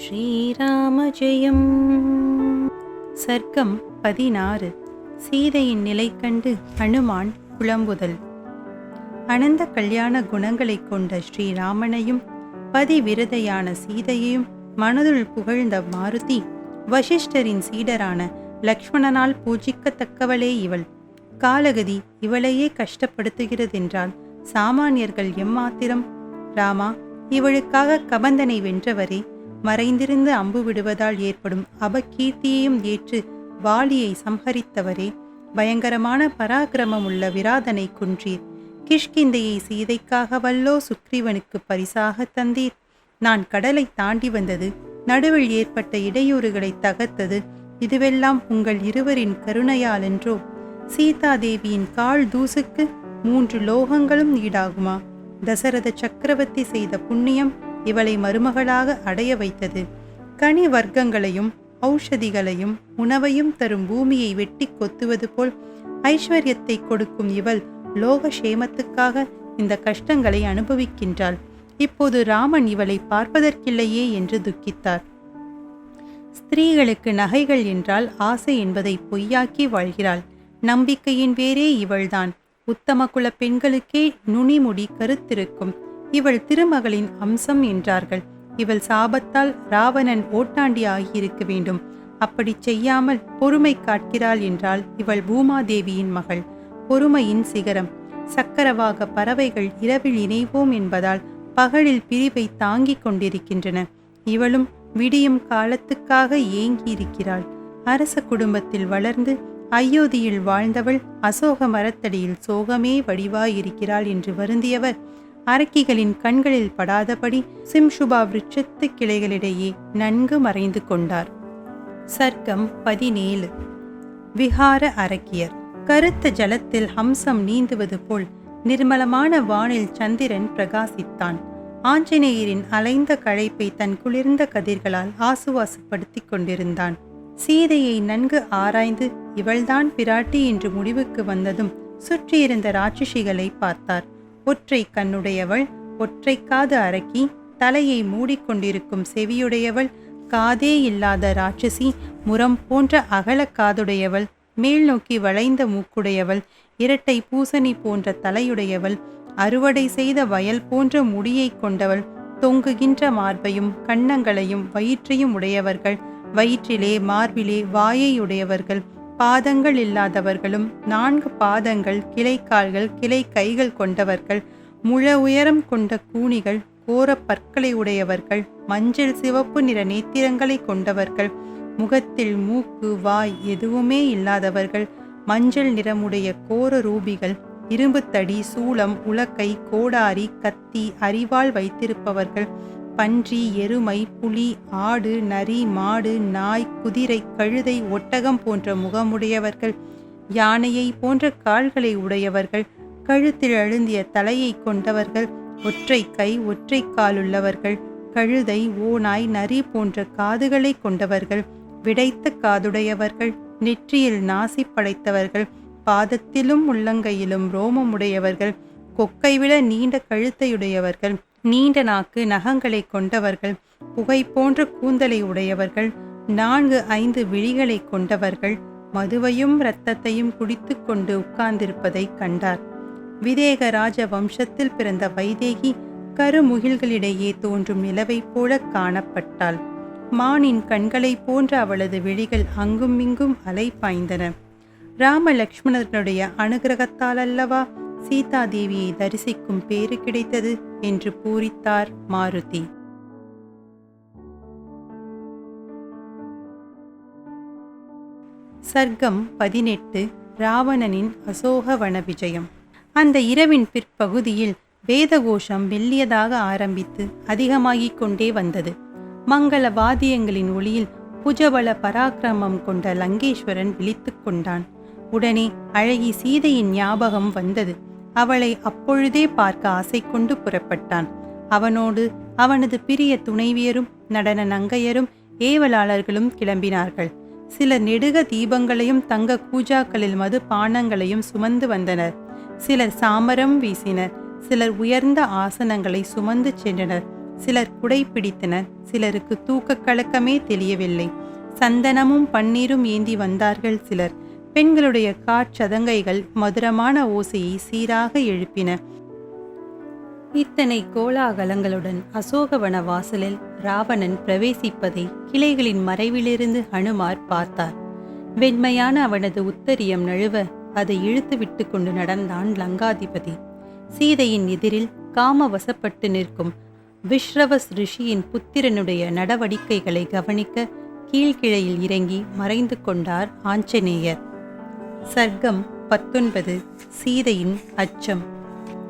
ஸ்ரீராம ஜெயம். சர்க்கம் 16. சீதையின் நிலை கண்டு ஹனுமான் புலம்புதல். அனந்த கல்யாண குணங்களை கொண்ட ஸ்ரீராமனையும் பதிவிரதையான சீதையையும் மனதுள் புகழ்ந்த மாருதி வசிஷ்டரின் சீடரான லக்ஷ்மணனால் பூஜிக்கத்தக்கவளே இவள். காலகதி இவளையே கஷ்டப்படுத்துகிறதென்றால் சாமானியர்கள் எம்மாத்திரம்? ராமா, இவளுக்காக கபந்தனை வென்றவரே, மறைந்திருந்து அம்பு விடுவதால் ஏற்படும் அபகீர்த்தியையும் ஏற்று வாலியை சம்ஹரித்தவரே, பயங்கரமான பராக்கிரமம் உள்ள விராதனை குன்றீர். கிஷ்கிந்தையை சீதைக்காக வல்லோ சுக்ரீவனுக்கு பரிசாக தந்தீர். நான் கடலை தாண்டி வந்தது, நடுவில் ஏற்பட்ட இடையூறுகளை தகர்த்தது, இதுவெல்லாம் உங்கள் இருவரின் கருணையாலென்றோ? சீதாதேவியின் கால் தூசுக்கு 3 லோகங்களும் ஈடாகுமா? தசரத சக்கரவர்த்தி செய்த புண்ணியம் இவளை மருமகளாக அடைய வைத்தது. கனி வர்க்கங்களையும் ஔஷதிகளையும் உணவையும் தரும் பூமியை வெட்டி கொத்துவது போல் ஐஸ்வர்யத்தை கொடுக்கும் இவள் லோகக்ஷேமத்துக்காக இந்த கஷ்டங்களை அனுபவிக்கின்றாள். இப்போது ராமன் இவளை பார்ப்பதற்கில்லையே என்று துக்கித்தார். ஸ்திரீகளுக்கு நகைகள் என்றால் ஆசை என்பதை பொய்யாக்கி வாழ்கிறாள். நம்பிக்கையின் வேரே இவள்தான். உத்தம குல பெண்களுக்கே நுனிமுடி கருத்திருக்கும். இவள் திருமகளின் அம்சம் என்றார்கள். இவள் சாபத்தால் ராவணன் ஓட்டாண்டி ஆகியிருக்க வேண்டும். அப்படி செய்யாமல் பொறுமை காட்கிறாள் என்றால் இவள் பூமாதேவியின் மகள், பொறுமையின் சிகரம். சக்கரவாக பறவைகள் இரவில் இணைவோம் என்பதால் பகலில் பிரிவை தாங்கிக் கொண்டிருக்கின்றன. இவளும் விடியும் காலத்துக்காக ஏங்கியிருக்கிறாள். அரச குடும்பத்தில் வளர்ந்து அயோத்தியில் வாழ்ந்தவள் அசோக மரத்தடியில் சோகமே வடிவாயிருக்கிறாள் என்று வருந்தியவர் அரக்கிகளின் கண்களில் படாதபடி சிம்சுபா விருட்சத்து கிளைகளிடையே நன்கு மறைந்து கொண்டார். சர்க்கம் 17. விஹார அரக்கியர். கருத்த ஜலத்தில் ஹம்சம் நீந்துவது போல் நிர்மலமான வானில் சந்திரன் பிரகாசித்தான். ஆஞ்சநேயரின் அலைந்த களைப்பை தன் குளிர்ந்த கதிர்களால் ஆசுவாசப்படுத்திக் கொண்டிருந்தான். சீதையை நன்கு ஆராய்ந்து இவள்தான் பிராட்டி என்று முடிவுக்கு வந்ததும் சுற்றியிருந்த ராட்சசிகளை பார்த்தார். ஒற்றை கண்ணுடையவள், ஒற்றை காது அரக்கி, தலையை மூடிக்கொண்டிருக்கும் செவியுடையவள், காதே இல்லாத ராட்சசி, முரம் போன்ற அகல காதுடையவள், மேல் நோக்கி வளைந்த மூக்குடையவள், இரட்டை பூசணி போன்ற தலையுடையவள், அறுவடை செய்த வயல் போன்ற முடியை கொண்டவள், தொங்குகின்ற மார்பையும் கன்னங்களையும் வயிற்றையும் உடையவர்கள், வயிற்றிலே மார்பிலே வாயையுடையவர்கள், பாதங்கள் இல்லாதவர்களும் 4 பாதங்கள், கிளைக்கால்கள், கிளை கைகள் கொண்டவர்கள், முழ உயரம் கொண்ட கூனிகள், கோர பற்களை உடையவர்கள், மஞ்சள் சிவப்பு நிற நேத்திரங்களை கொண்டவர்கள், முகத்தில் மூக்கு வாய் எதுவுமே இல்லாதவர்கள், மஞ்சள் நிறமுடைய கோர ரூபிகள், இரும்புத்தடி, சூளம், உலக்கை, கோடாரி, கத்தி, அரிவாள் வைத்திருப்பவர்கள், பன்றி, எருமை, புலி, ஆடு, நரி, மாடு, நாய், குதிரை, கழுதை, ஒட்டகம் போன்ற முகமுடையவர்கள், யானையை போன்ற கால்களை உடையவர்கள், கழுத்தில் அழுந்திய தலையை கொண்டவர்கள், ஒற்றை கை ஒற்றை காலுள்ளவர்கள், கழுதை, ஓநாய், நரி போன்ற காதுகளை கொண்டவர்கள், விடைத்த காதுடையவர்கள், நெற்றியில் நாசி படைத்தவர்கள், பாதத்திலும் உள்ளங்கையிலும் ரோமமுடையவர்கள், கொக்கை விட நீண்ட கழுத்தையுடையவர்கள், நீண்ட நாக்கு நகங்களை கொண்டவர்கள், புகை போன்ற கூந்தலை உடையவர்கள், 4-5 விழிகளை கொண்டவர்கள், மதுவையும் இரத்தத்தையும் குடித்து கொண்டு உட்கார்ந்திருப்பதை கண்டார். விதேக ராஜ வம்சத்தில் பிறந்த வைதேகி கருமுகில்களிடையே தோன்றும் நிலவை போல காணப்பட்டாள். மானின் கண்களை போன்ற அவளது விழிகள் அங்கும் இங்கும் அலை பாய்ந்தன. ராம லக்ஷ்மணனுடைய அனுகிரகத்தால் அல்லவா சீதாதேவியை தரிசிக்கும் பேறு கிடைத்தது என்று பூரித்தார் மாருதி. சர்க்கம் 18. ராவணனின் அசோகவன விஜயம். அந்த இரவின் பிற்பகுதியில் வேதகோஷம் மெல்லியதாக ஆரம்பித்து அதிகமாகிக் கொண்டே வந்தது. மங்கள வாத்தியங்களின் ஒளியில் புஜபல பராக்கிரமம் கொண்ட லங்கேஸ்வரன் விழித்து கொண்டான். உடனே அழகி சீதையின் ஞாபகம் வந்தது. அவளை அப்பொழுதே பார்க்க ஆசை கொண்டு புறப்பட்டான். அவனோடு அவனது பிரிய துணைவியரும் நடன நங்கையரும் ஏவலாளர்களும் கிளம்பினார்கள். சிலர் நெடுக தீபங்களையும் தங்க கூஜாக்களில் மது பானங்களையும் சுமந்து வந்தனர். சிலர் சாமரம் வீசினர். சிலர் உயர்ந்த ஆசனங்களை சுமந்து சென்றனர். சிலர் குடை பிடித்தனர், சிலருக்கு தூக்கக் கலக்கமே தெரியவில்லை. சந்தனமும் பன்னீரும் ஏந்தி வந்தார்கள் சிலர். பெண்களுடைய காற்சதங்கைகள் மதுரமான ஓசையை சீராக எழுப்பின. இத்தனை கோலாகலங்களுடன் அசோகவன வாசலில் ராவணன் பிரவேசிப்பதை கிளைகளின் மறைவிலிருந்து ஹனுமார் பார்த்தார். வெண்மையான அவனது உத்தரியம் நழுவ அதை இழுத்து விட்டு கொண்டு நடந்தான் லங்காதிபதி. சீதையின் எதிரில் காம வசப்பட்டு நிற்கும் விஸ்ரவஸ் ரிஷியின் புத்திரனுடைய நடவடிக்கைகளை கவனிக்க கீழ்கிளையில் இறங்கி மறைந்து கொண்டார் ஆஞ்சநேயர். சர்க்கம் 19. சீதையின் அச்சம்.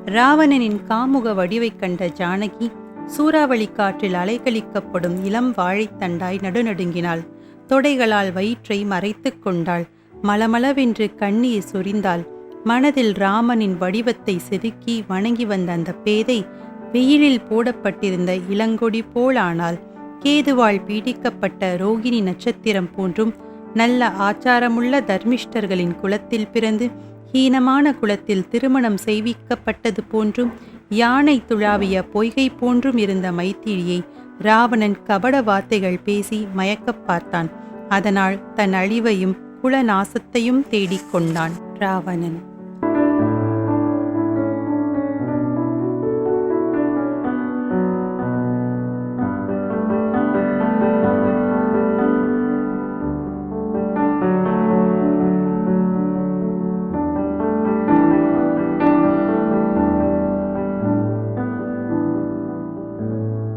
ராவணனின் காமுக வடிவைக் கண்ட ஜானகி சூறாவளி காற்றில் அலைக்கழிக்கப்படும் இளம் வாழைத்தண்டாய் நடுநடுங்கினாள். தொடைகளால் வயிற்றை மறைத்து கொண்டாள். மலமளவென்று கண்ணீர் சொரிந்தாள். மனதில் ராமனின் வடிவத்தை செதுக்கி வணங்கி வந்த அந்த பேதை வெயிலில் போடப்பட்டிருந்த இளங்கொடி போலானாள். கேதுவால் பீடிக்கப்பட்ட ரோகிணி நட்சத்திரம் போன்றும், நல்ல ஆச்சாரமுள்ள தர்மிஷ்டர்களின் குலத்தில் பிறந்து ஹீனமான குலத்தில் திருமணம் செய்விக்கப்பட்டது போன்றும், யானை துழாவிய பொய்கை போன்றும் இருந்த மைத்திரியை ராவணன் கபட வார்த்தைகள் பேசி மயக்கப் பார்த்தான். அதனால் தன் அழிவையும் குலநாசத்தையும் தேடிக்கொண்டான் ராவணன்.